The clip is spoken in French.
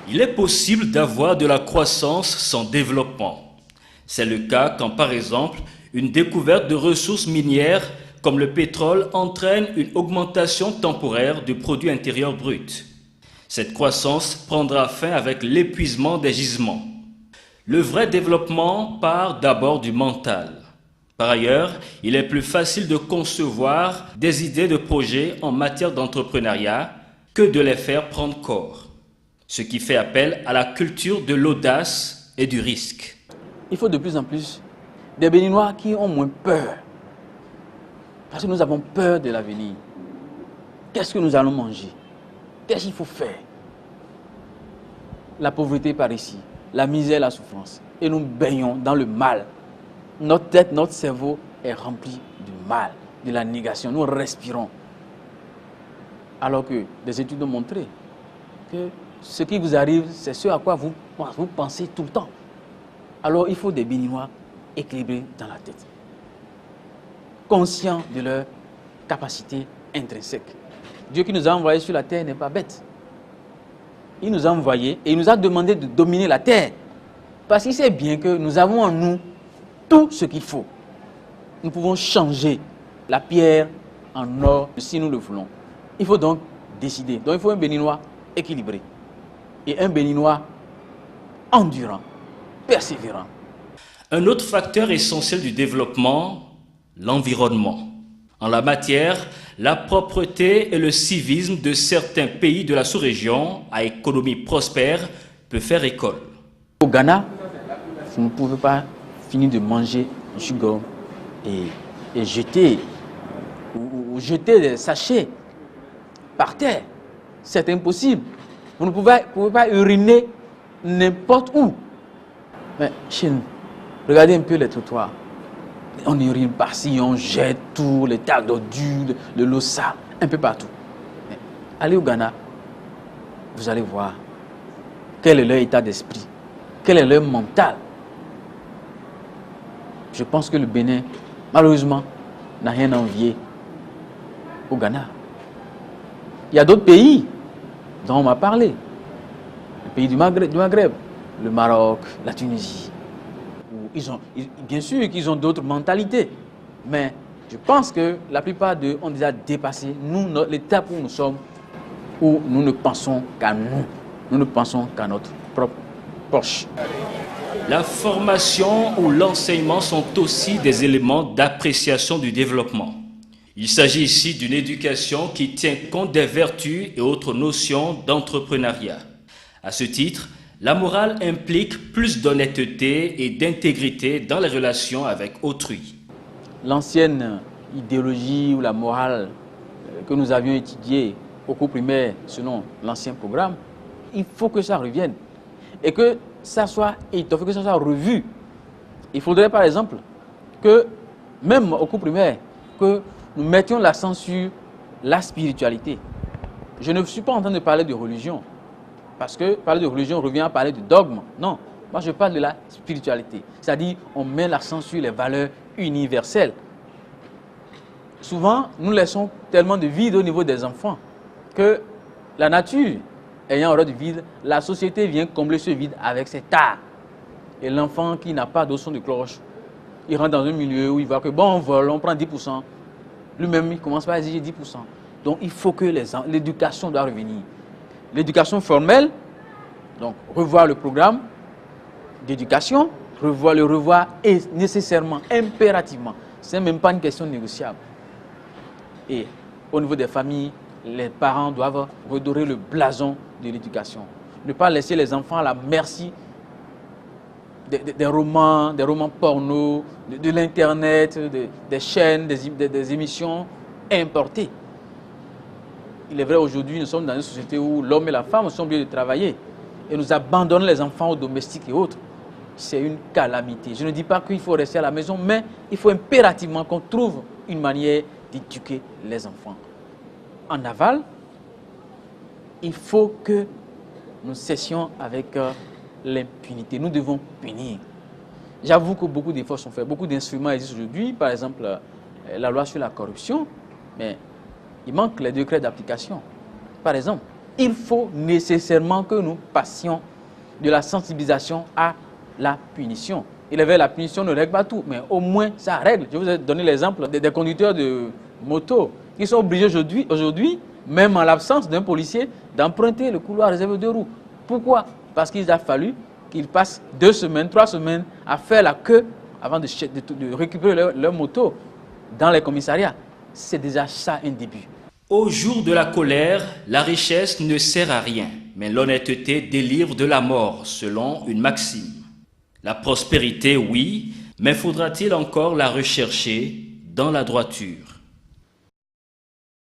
Il est possible d'avoir de la croissance sans développement. C'est le cas quand, par exemple, une découverte de ressources minières comme le pétrole entraîne une augmentation temporaire du produit intérieur brut. Cette croissance prendra fin avec l'épuisement des gisements. Le vrai développement part d'abord du mental. Par ailleurs, il est plus facile de concevoir des idées de projets en matière d'entrepreneuriat que de les faire prendre corps. Ce qui fait appel à la culture de l'audace et du risque. Il faut de plus en plus des Béninois qui ont moins peur. Parce que nous avons peur de l'avenir. Qu'est-ce que nous allons manger? Qu'est-ce qu'il faut faire? La pauvreté par ici, la misère, la souffrance. Et nous baignons dans le mal. Notre tête, notre cerveau est rempli du mal, de la négation. Nous respirons. Alors que des études ont montré que ce qui vous arrive, c'est ce à quoi vous pensez tout le temps. Alors il faut des Béninois équilibrés dans la tête, conscients de leur capacité intrinsèque. Dieu qui nous a envoyés sur la terre n'est pas bête. Il nous a envoyés et il nous a demandé de dominer la terre. Parce qu'il sait bien que nous avons en nous tout ce qu'il faut. Nous pouvons changer la pierre en or si nous le voulons. Il faut donc décider. Donc il faut un Béninois équilibré et un Béninois endurant, persévérant. Un autre facteur essentiel du développement, l'environnement. En la matière, la propreté et le civisme de certains pays de la sous-région à économie prospère peut faire école. Au Ghana, vous ne pouvez pas finir de manger un chewing-gum et jeter ou jeter des sachets par terre. C'est impossible. Vous ne pouvez pas uriner n'importe où. Mais chez nous, regardez un peu les trottoirs. On urine par-ci, on jette tout, les tas d'ordures, de l'eau sale, un peu partout. Mais allez au Ghana, vous allez voir quel est leur état d'esprit, quel est leur mental. Je pense que le Bénin, malheureusement, n'a rien à envier au Ghana. Il y a d'autres pays dont on m'a parlé. Les pays du Maghreb, le Maroc, la Tunisie. Bien sûr qu'ils ont d'autres mentalités, mais je pense que la plupart d'eux ont déjà dépassé l'étape où nous sommes, où nous ne pensons qu'à nous. Nous ne pensons qu'à notre propre poche. La formation ou l'enseignement sont aussi des éléments d'appréciation du développement. Il s'agit ici d'une éducation qui tient compte des vertus et autres notions d'entrepreneuriat. À ce titre, la morale implique plus d'honnêteté et d'intégrité dans les relations avec autrui. L'ancienne idéologie ou la morale que nous avions étudiée au cours primaire selon l'ancien programme, il faut que ça revienne et que ça soit étoffé, que ça soit revu. Il faudrait par exemple que, même au cours primaire, que nous mettions l'accent sur la spiritualité. Je ne suis pas en train de parler de religion, parce que parler de religion revient à parler de dogme. Non, moi je parle de la spiritualité. C'est-à-dire, on met l'accent sur les valeurs universelles. Souvent, nous laissons tellement de vide au niveau des enfants que la nature ayant horreur du vide, la société vient combler ce vide avec ses tares. Et l'enfant qui n'a pas de son de cloche, il rentre dans un milieu où il voit que bon, on vole, on prend 10%. Lui-même, il commence par exiger 10%. Donc, il faut que l'éducation doit revenir. L'éducation formelle, donc revoir le programme d'éducation, le revoir est nécessairement, impérativement. Ce n'est même pas une question négociable. Et au niveau des familles, les parents doivent redorer le blason de l'éducation. Ne pas laisser les enfants à la merci des romans porno, de l'Internet, des chaînes, des émissions importées. Il est vrai, aujourd'hui, nous sommes dans une société où l'homme et la femme sont obligés de travailler. Et nous abandonnons les enfants aux domestiques et autres. C'est une calamité. Je ne dis pas qu'il faut rester à la maison, mais il faut impérativement qu'on trouve une manière d'éduquer les enfants. En aval, il faut que nous cessions avec l'impunité. Nous devons punir. J'avoue que beaucoup d'efforts sont faits, beaucoup d'instruments existent aujourd'hui, par exemple la loi sur la corruption, mais il manque les décrets d'application. Par exemple, il faut nécessairement que nous passions de la sensibilisation à la punition. Il est vrai, la punition ne règle pas tout, mais au moins ça règle. Je vous ai donné l'exemple des conducteurs de moto qui sont obligés aujourd'hui, même en l'absence d'un policier, d'emprunter le couloir réservé aux deux roues. Pourquoi? Parce qu'il a fallu qu'ils passent 2 semaines, 3 semaines à faire la queue avant de récupérer leur moto dans les commissariats. C'est déjà ça un début. Au jour de la colère, la richesse ne sert à rien, mais l'honnêteté délivre de la mort, selon une maxime. La prospérité, oui, mais faudra-t-il encore la rechercher dans la droiture?